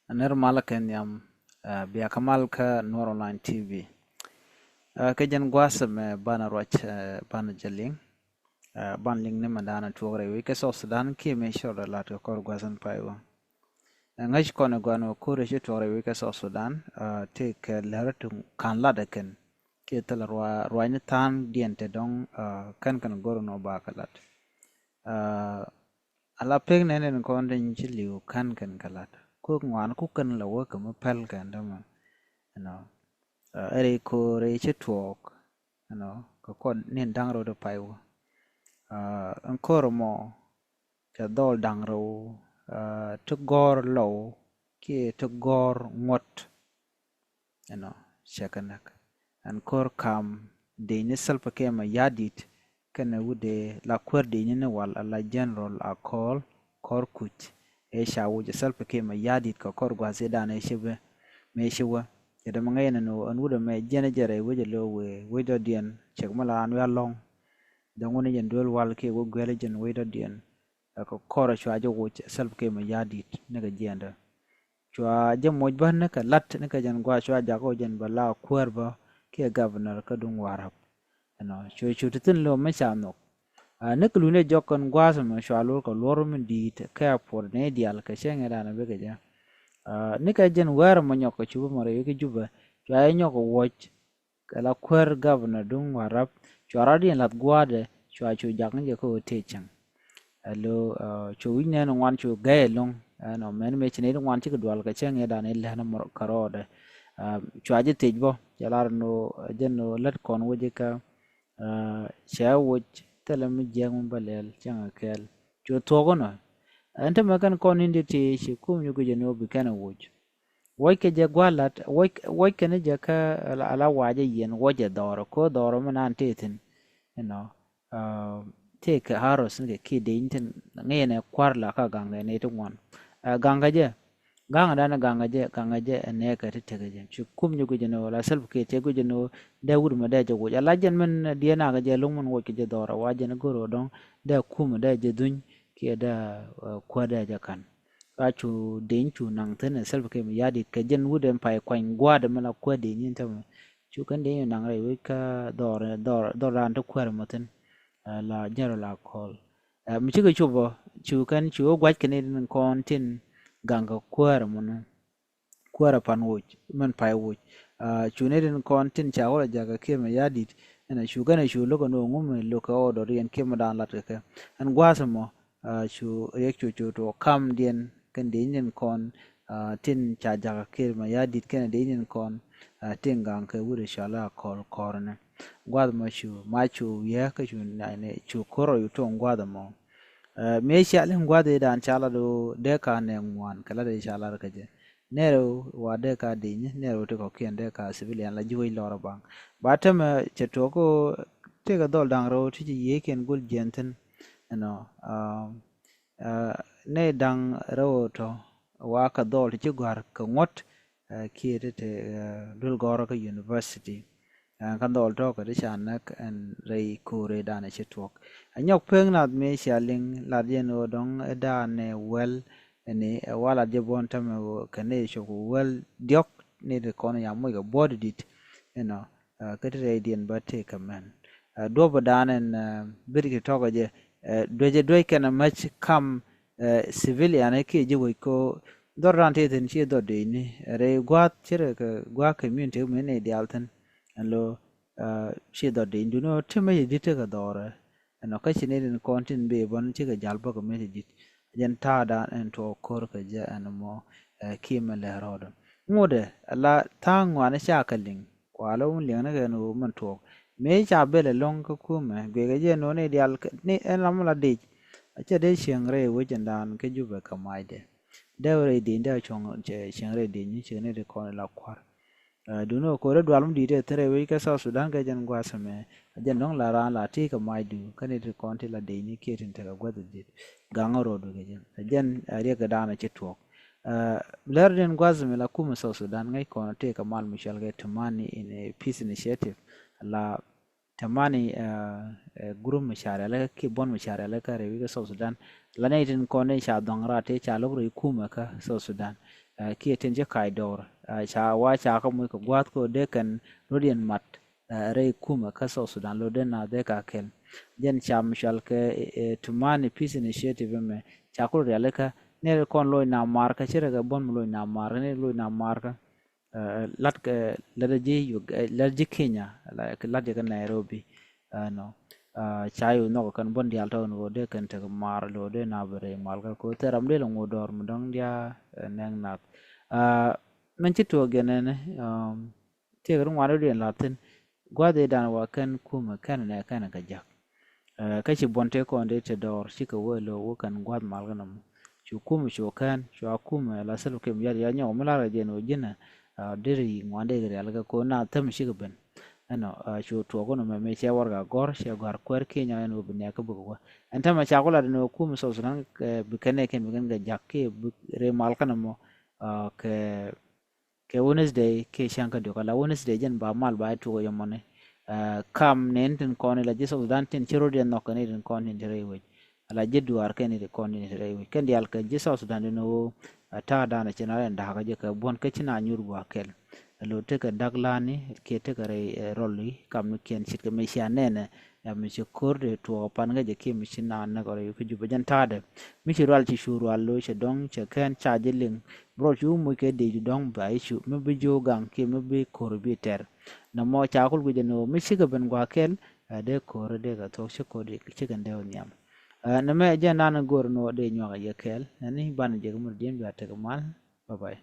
Ner malaken yam biya kamal ka Nur Online TV. Ka jan gwasa me bana roch bana jaling. Ban ling ne mandana tuore we ka so Sudan ki me shora lat ka kor gwasan paiwa. Ngash kone gwano kure shi tuore we ka so Sudan te ka laratu kan ladaken ki tala rwa ni tan diente dong kan goro no ba kalat. Ala pek nene konde njiliu kan kalat. Ku ngwan ku kan la wo ka mapal kan dama. You know, ere ko re che tuok, ka kod nin dang ro de paiwa. An koro mo ka dol dang ro to gor low ki to gor ngot, shakanak. An kor kam de ni salpa ke ma yadit kana wude la kwer de ni wal ala general a call kor kuch e sha wuje salpa ke ma yadit ka kor gwaze da na shebe me shewa yada mangayana no an wuda me jene jere wuje lo we do dien chek mala an we long da ngone jen dol wal ke go gwele jen we do dien ko koro chwa jo wuche salpa ke ma yadit ne ga jenda chwa je moj ba ne ka lat ne ka jen gwa chwa ja ko jen bala kwer ba ke governor ka dung warap chwa tin lo me cha no ne ku ne jokon gwa sama chwa lo ko loro min dit ka por ne dial ka shenge dana be ga ja nika jen wer mo nyoko chuba mare yake juba chwa nyoko watch kala kwer governor dung warap chwa radi lat gwade chwa chu jagan je ko techang alo chu winne no wan chu gae long no men me chine wan chi dwal ka chang ya dan el na mor karode chwa je tejbo jalar no jen no lat kon woje ka cha watch telam jeng balel chang kel chu togo no anta makan kon indi ti shi kum yugo je no bi kana wuj wai ke je gwalat wai ke ne je ka ala waje yen waje doro ko doro man tetin you know te ka haros ne ke de intin ne ne kwarla ka ganga ne to wan ganga je ganga je ne ka te te je shi kum yugo je no la self ke te go je no da wur ma da je go ala jen men de na ga je lung mun wo ke je doro waje ne goro don da kum da je dun ke da kwada ja kan achu den chu nang tene self ke ya dit ke jen wuden pai kwan gwa de mala kwa de nin tam chu kan de nang re we ka dor ran to kwar moten la jero la kol mi chi ke chu bo chu kan chu gwa ke ne nin kon tin ganga kwar mon kwar pan wo man pai wo chu ne nin kon tin cha wala jaga ke me ya dit ena chu kan chu lo ko no ngum lo ka odor yen ke ma dan lat ke an gwa samo chu yek chu to kam dien kan de nyen kon tin cha jaga kir ma ya dit kan de nyen kon tin gang ke wure shala kol korne gwad ma chu ya ka chu na ne chu koro yu to gwad mo me sha len gwad dan chala do de ka ne ngwan kala de shala ka je nero wa de ka de nye nero to ko ken de ka civilian la juwi loro bang batam che to ko te ga dol dang ro ti ye ken gul jenten ne dang ro to wa ka dol ti gwar ka ngot ki te dul goro ka university kan dol to ka de chanak en rei kure dane chetok anyok peng nat me shaling la den odong dane wel ne wala je bon tam ka ne sho wel diok ne de kono ya mo ga bod dit ka te dien ba te kaman do ba danen bir to ga je doje doy kana mach kam civilian ke je ko doran te ten chi do de ni re gwa chere ka gwa community me ne dialten lo chi do de nduno teme dite ka dore ka chine den kontin be bon chi ka jalbo ka me dit jen ta da en to kor ka je an mo ki me le rodo ngode la tangwa na sha kalling kwalo mun le na ga no man to me cha bele long ka kuma be ga je no ne dial ni en lam la de acha de shengre wo jen dan ke ju be ka mai de re de nda chong che shengre de ni che ne de ko la kwar duno ko re dwalum di de tere we ka sa sudan ga jen gwa same jen dong la ran la ti ka mai du ka ne de kon ti la de ni ke tin ta ga gwa de ga ngoro do ga jen re ga dana che to ler den gwa same la kuma sa sudan ngai ko te ka mal michel ga tamani in a peace initiative la tamani group mashara la ke bon mashara la ka rewi ka South Sudan la ne tin ko ne sha dong ra te cha lo ru kuma ka South Sudan kia ten je kai dor cha wa cha ka mu ko gwat ko de kan rodian mat re kuma ka so Sudan lo de na de ka kel jen cham shal ke tumani peace initiative me cha ko re ka ne kon lo na mar ka chere ga bon lo na mar ne lo na mar ka lat ka ladji Kenya ladji ka Nairobi no chayo no kan bon dial taw no de kan te mar lo de na bere mal ka ko teram de lo ngodor mudang dia nang nat men chito genen te garu ngwaro de latin gwade dan wa kan kuma kan na kan ga jak kachi bonte ko ande te dor shika welo wo kan gwad mal ganam chu kuma chu kan chu kuma la sel ke mi ya nyaw mala ga jeno jina diri ngwande ga alga ko na tam shiga ben ano chu to ko no me che war ga gor she gar kwer ke nya no bin ya ka bu anta ma cha ko la no kuma so sunan bi kane ke mi ga jak ke re mal kanam mo ke Wednesday ke shanka do kala Wednesday jen ba mal ba to yo mone kam nen tin kon la jiso dan tin chiro den no kan tin kon tin jere we ala jeddu ar ken ni kon ni jere we ken dial ka jiso sudan no ta da na chena da ka je ka bon ka china nyur ba kel lo te ka daglani ke te ka re rolli kam ken chit ka me sha nene ya mi che korde to pan ga je ke mi china na ko re ku ju bajan ta de mi chi ral chi shuru allo che dong che ken cha jiling bro chu mu ke de ju dong ba chu mi bi jo gang ke mi bi kor bi ter na mo cha kul guje no mi shiga ben gwa kel de kor de ga to shi ko de chicken de nyam na me je na na gor no de nyo ga ye kel ni ban je mur dim ba te mal bye bye